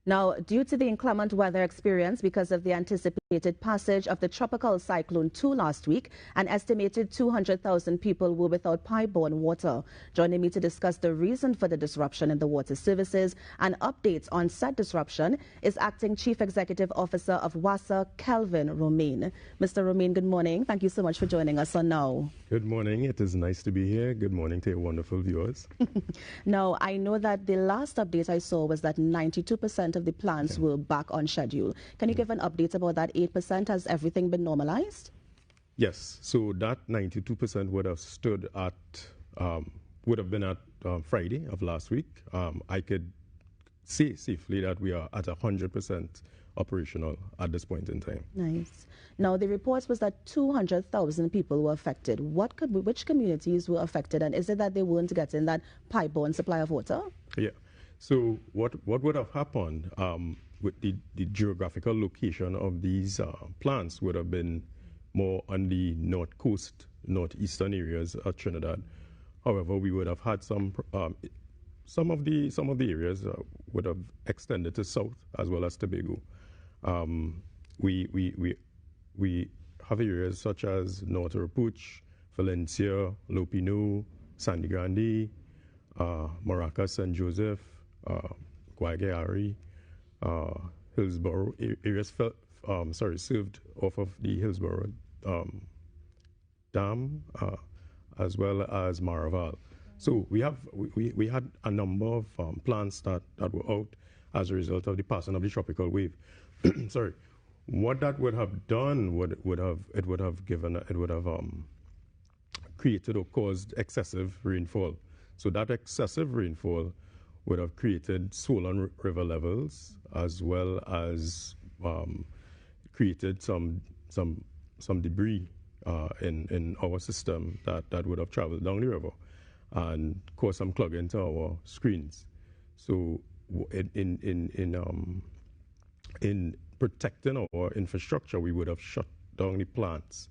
Now, due to the inclement weather experience because of the anticipated passage of the tropical cyclone 2 last week, an estimated 200,000 people were without pipe-borne water. Joining me to discuss the reason for the disruption in the water services and updates on said disruption is Acting Chief Executive Officer of WASA, Kelvin Romain. Mr. Romain, good morning. Thank you so much for joining us on Now. Good morning. It is nice to be here. Good morning to your wonderful viewers. Now, I know that the last update I saw was that 92% of the plants were back on schedule. Can you give an update about that 8%? Has everything been normalized? Yes. So that 92% would have stood at, would have been at Friday of last week. I could say safely that we are at 100% operational at this point in time. Nice. Now, the reports was that 200,000 people were affected. Which communities were affected, and is it that they weren't getting that pipe-borne supply of water? Yeah. So what would have happened with the geographical location of these plants would have been more on the north coast, northeastern areas of Trinidad. However, we would have had some of the areas would have extended to south as well as Tobago. We have areas such as North Rapuch, Valencia, Lopino, Sandy Grande, Maracas, St. Joseph, Guayguayari, Hillsborough, areas served off of the Hillsborough Dam, as well as Maraval. So we had a number of plants that were out as a result of the passing of the tropical wave. Sorry. What that would have done would have created or caused excessive rainfall. So that excessive rainfall would have created swollen river levels, as well as created some debris in our system that would have traveled down the river and caused some clogging to our screens. So in protecting our infrastructure, we would have shut down the plants.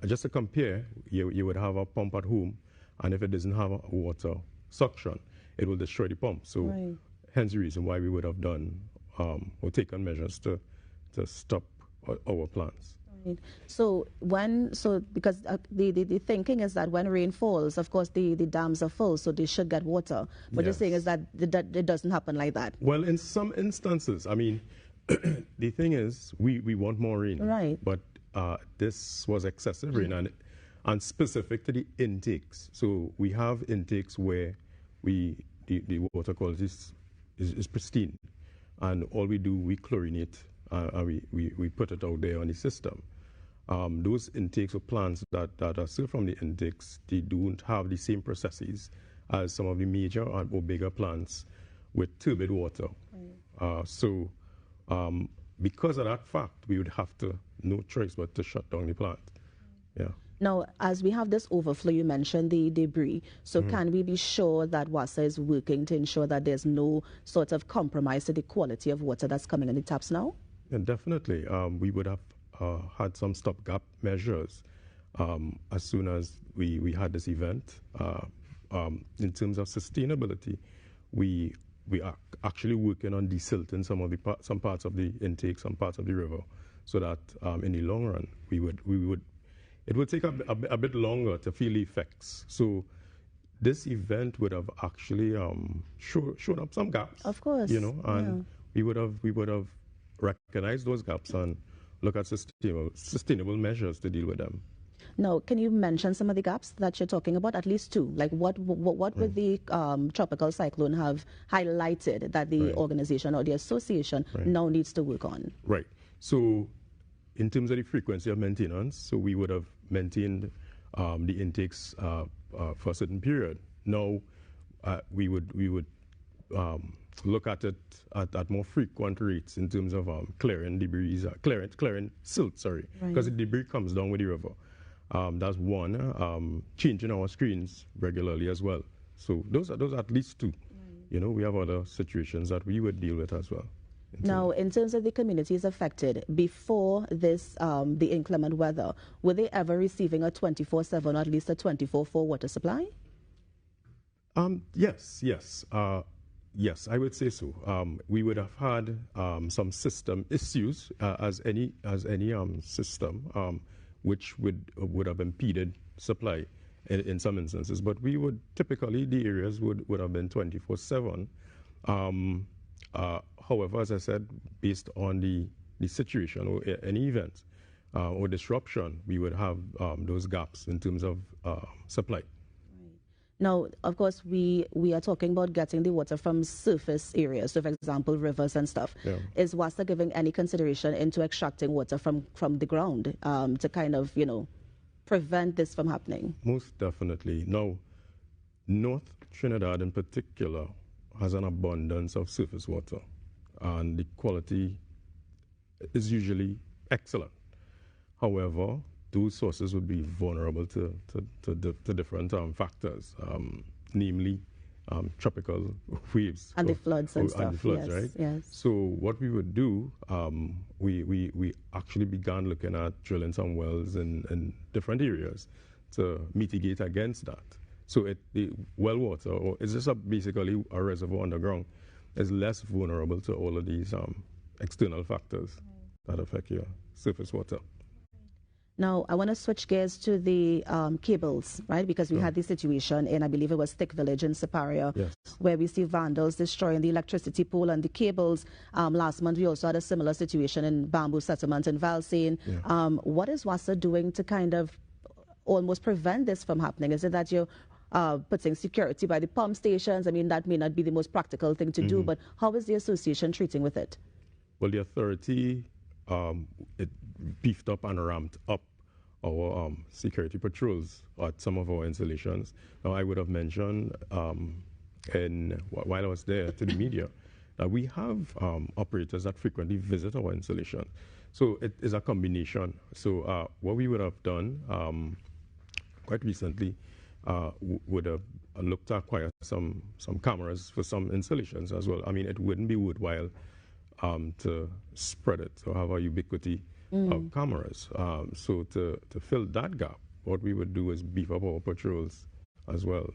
Just to compare, you would have a pump at home, and if it doesn't have a water suction, it will destroy the pump. So right. Hence the reason why we would have done or taken measures to stop our plants. Right. So because the thinking is that when rain falls, of course the dams are full, so they should get water. But yes. You're saying is that it doesn't happen like that. Well, in some instances, the thing is we want more rain. Right. But this was excessive rain and specific to the intakes. So we have intakes where the water quality is pristine, and all we do, we chlorinate and we put it out there on the system. Those intakes of plants that are still from the intakes, they don't have the same processes as some of the major or bigger plants with turbid water. Right. Because of that fact, we would have no choice but to shut down the plant. Yeah. Now, as we have this overflow, you mentioned the debris. So can we be sure that WASA is working to ensure that there's no sort of compromise to the quality of water that's coming in the taps now? Yeah, definitely. We would have had some stopgap measures as soon as we had this event. In terms of sustainability, we are actually working on desilting some parts of the intake, some parts of the river, so that in the long run it would take a bit longer to feel the effects. So this event would have actually shown up some gaps. Of course. And we would have recognized those gaps and look at sustainable measures to deal with them. Now, can you mention some of the gaps that you're talking about? At least two. Like what would the tropical cyclone have highlighted that the organization or the association now needs to work on? Right. So in terms of the frequency of maintenance, so we would have maintained the intakes for a certain period. Now we would look at it at more frequent rates in terms of clearing debris, clearing silt, because the debris comes down with the river. That's one. Changing our screens regularly as well. So those are at least two. Right. We have other situations that we would deal with as well. Now, in terms of the communities affected, before this, the inclement weather, were they ever receiving a 24/7 or at least a 24/4 water supply? Yes. Yes, I would say so. We would have had some system issues as any system, which would have impeded supply in some instances. But we would typically, the areas would have been 24/7. However, as I said, based on the situation or any event or disruption, we would have those gaps in terms of supply. Now, of course, we are talking about getting the water from surface areas, so for example, rivers and stuff. Yeah. Is WASA giving any consideration into extracting water from the ground to kind of, prevent this from happening? Most definitely. Now, North Trinidad in particular has an abundance of surface water, and the quality is usually excellent. However, those sources would be vulnerable to different factors, namely tropical waves. And the floods and stuff. And the floods, yes, right? Yes. So what we would do, we actually began looking at drilling some wells in different areas to mitigate against that. So the well water, or is this basically a reservoir underground, is less vulnerable to all of these external factors that affect your surface water. Now, I want to switch gears to the cables, right? Because we had this situation in, I believe it was Thick Village in Siparia, Yes. where we see vandals destroying the electricity pole and the cables. Last month, we also had a similar situation in Bamboo Settlement in Valsane. Yeah. What is WASA doing to kind of almost prevent this from happening? Is it that you're putting security by the pump stations? I mean, that may not be the most practical thing to do, but how is the association treating with it? Well, the authority it beefed up and ramped up our security patrols at some of our installations. Now, I would have mentioned while I was there to the media that we have operators that frequently visit our installation. So it is a combination. So what we would have done quite recently would have looked to acquire some cameras for some installations as well. I mean, it wouldn't be worthwhile to spread it or have a ubiquity of cameras. So to fill that gap, what we would do is beef up our patrols as well.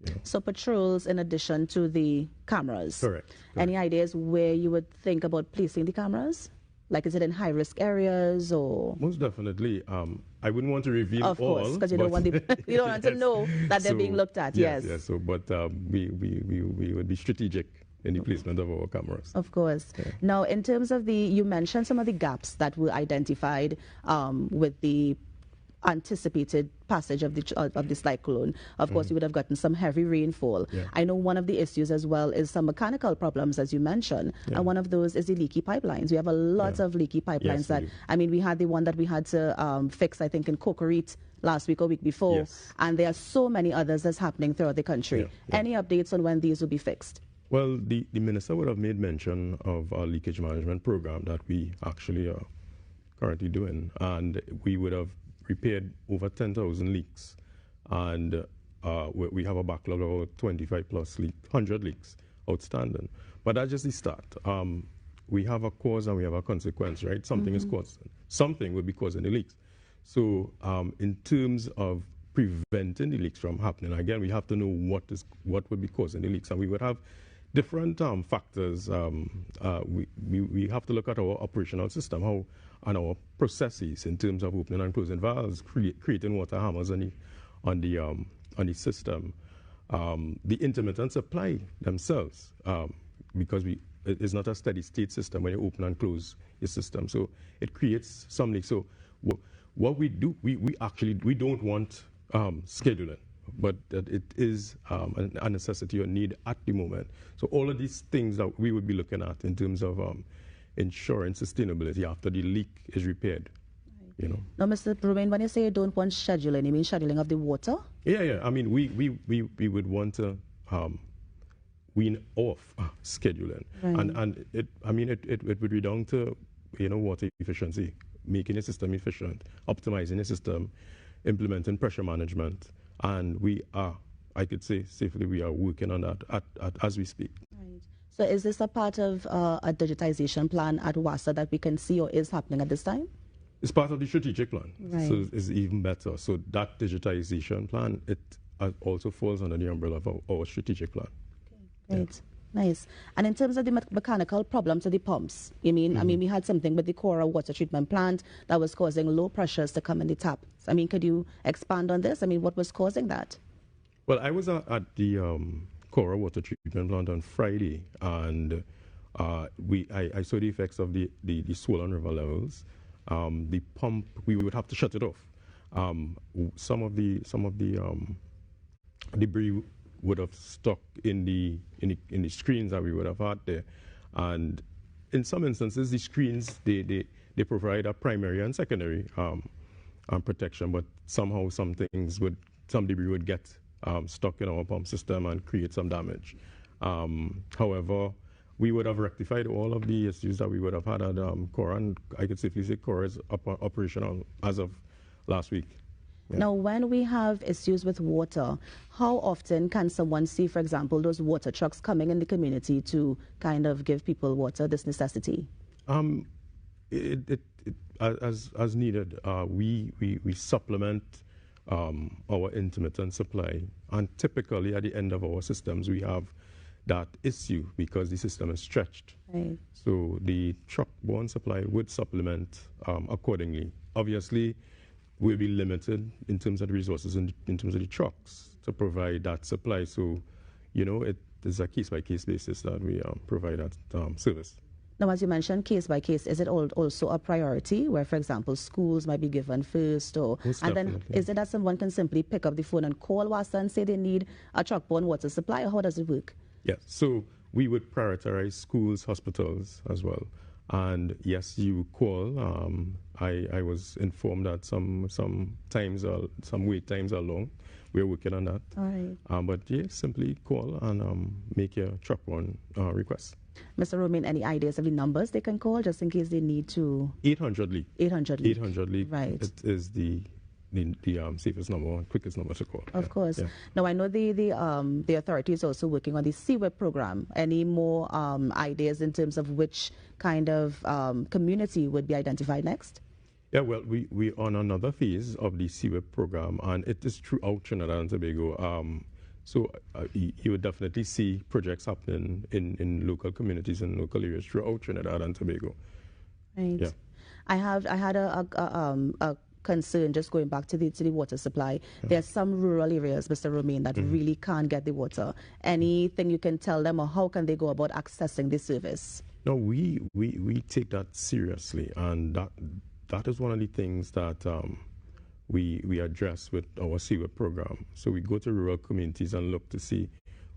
Yeah. So patrols in addition to the cameras? Correct. Any ideas where you would think about placing the cameras? Like, is it in high-risk areas or? Most definitely. I wouldn't want to reveal all. Of course, because you don't want you don't want to know that they're being looked at. Yes. Yes. So, but we would be strategic in the placement of our cameras. Of course. Yeah. Now, in terms of you mentioned some of the gaps that were identified with the anticipated passage of the cyclone. Of course, you would have gotten some heavy rainfall. Yeah. I know one of the issues as well is some mechanical problems, as you mentioned, and one of those is the leaky pipelines. We have a lot of leaky pipelines we had the one that we had to fix, I think, in Cocorite last week or week before, and there are so many others that's happening throughout the country. Any updates on when these will be fixed? Well, the minister would have made mention of our leakage management program that we actually are currently doing, and we would have repaired over 10,000 leaks, and we have a backlog of about 25 plus 100 leaks outstanding. But that's just the start. We have a cause and we have a consequence, right? Something is causing. Something would be causing the leaks. So in terms of preventing the leaks from happening, again, we have to know what would be causing the leaks, and we would have different factors. We have to look at our operational system, and our processes in terms of opening and closing valves, creating water hammers on the system, the intermittent supply themselves, because it is not a steady state system when you open and close your system, so it creates some leaks. So what we do, we don't want scheduling, but that it is a necessity or need at the moment. So all of these things that we would be looking at in terms of ensuring sustainability after the leak is repaired. You know. Now, Mr. Romain, when you say you don't want scheduling, you mean scheduling of the water? Yeah. I mean, we would want to wean off scheduling, and it would be down to water efficiency, making the system efficient, optimizing the system, implementing pressure management. And I could say safely, we are working on that as we speak. Right. So is this a part of a digitization plan at WASA that we can see or is happening at this time? It's part of the strategic plan. Right. So it's even better. So that digitization plan, it also falls under the umbrella of our strategic plan. Okay, great. Yeah. Nice. And in terms of the mechanical problems of the pumps, I mean, we had something with the Cora water treatment plant that was causing low pressures to come in the tap. I mean, could you expand on this? I mean, what was causing that? Well, I was at the Cora water treatment plant on Friday, and I saw the effects of the swollen river levels. The pump, we would have to shut it off. Some of the debris would have stuck in the screens that we would have had there, and in some instances the screens they provide a primary and secondary protection, but somehow some debris would get stuck in our pump system and create some damage. However, we would have rectified all of the issues that we would have had at Cora, and I could safely say Cora is operational as of last week. Yeah. Now, when we have issues with water, how often can someone see, for example, those water trucks coming in the community to kind of give people water, this necessity? As needed. We supplement our intermittent supply, and typically at the end of our systems we have that issue because the system is stretched. Right. So the truck-borne supply would supplement accordingly. Obviously, we'll be limited in terms of the resources in terms of the trucks to provide that supply. So, it is a case-by-case basis that we provide that service. Now, as you mentioned, case by case, is it also a priority where, for example, schools might be given first? Then is it that someone can simply pick up the phone and call WASA and say they need a truck-borne water supply, or how does it work? Yes, so we would prioritize schools, hospitals as well. And yes, you call. I was informed that some wait times are long. We're working on that. All right. But yeah, simply call and make your truck run request. Mr. Romain, any ideas of the numbers they can call just in case they need to? 800 League. 800 League. 800 League. Right. It is the safest number and quickest number to call. Of course. Yeah. Now, I know the authority is also working on the Seaweb program. Any more ideas in terms of which kind of community would be identified next? Yeah, well, we're on another phase of the Seaweb program, and it is throughout Trinidad and Tobago. So you would definitely see projects happening in local communities and local areas throughout Trinidad and Tobago. Right. Yeah. I had a concern just going back to the water supply. There's some rural areas, Mr. Romain, that really can't get the water. Anything you can tell them, or how can they go about accessing the service? No, we take that seriously, and that is one of the things that we address with our Seaweb program. So we go to rural communities and look to see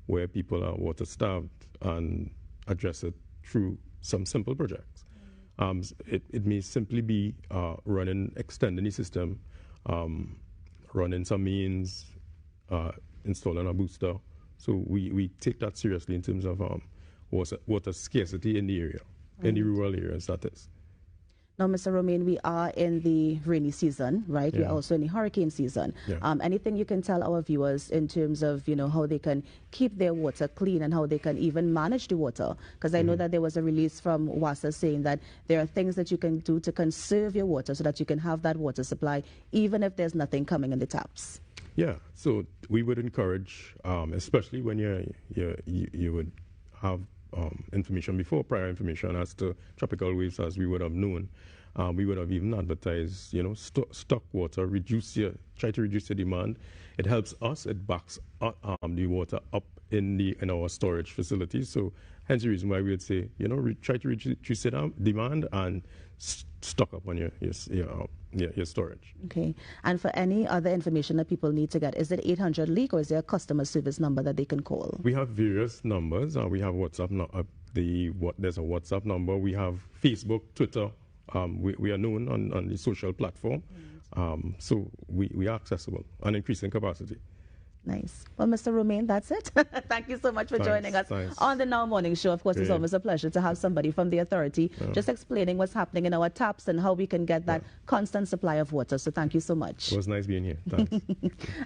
where people are water starved and address it through some simple projects. It may simply be extending the system, running some mains, installing a booster. So we take that seriously in terms of water scarcity in the area, in the rural areas, that is. Now, Mr. Romain, we are in the rainy season, right? Yeah. We're also in the hurricane season. Yeah. Anything you can tell our viewers in terms of, how they can keep their water clean and how they can even manage the water? Because I know that there was a release from WASA saying that there are things that you can do to conserve your water so that you can have that water supply even if there's nothing coming in the taps. Yeah, so we would encourage, especially when you would have prior information as to tropical waves as we would have known. We would have even advertised, stock water, try to reduce your demand. It helps us, it backs the water up in our storage facilities. So hence the reason why we would say, try to reduce your demand and stock up on your storage. Okay. And for any other information that people need to get, is it 800 League or is there a customer service number that they can call? We have various numbers. We have WhatsApp. There's a WhatsApp number. We have Facebook, Twitter. We are known on the social platform. So we are accessible and increasing capacity. Nice. Well, Mr. Romain, that's it. Thank you so much for joining us on the Now Morning Show. Of course, it's always a pleasure to have somebody from the authority just explaining what's happening in our taps and how we can get that constant supply of water. So thank you so much. It was nice being here. Thanks.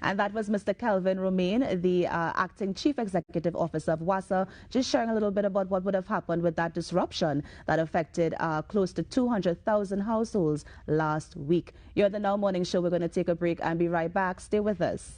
And that was Mr. Kelvin Romain, the Acting Chief Executive Officer of WASA, just sharing a little bit about what would have happened with that disruption that affected close to 200,000 households last week. You're the Now Morning Show. We're going to take a break and be right back. Stay with us.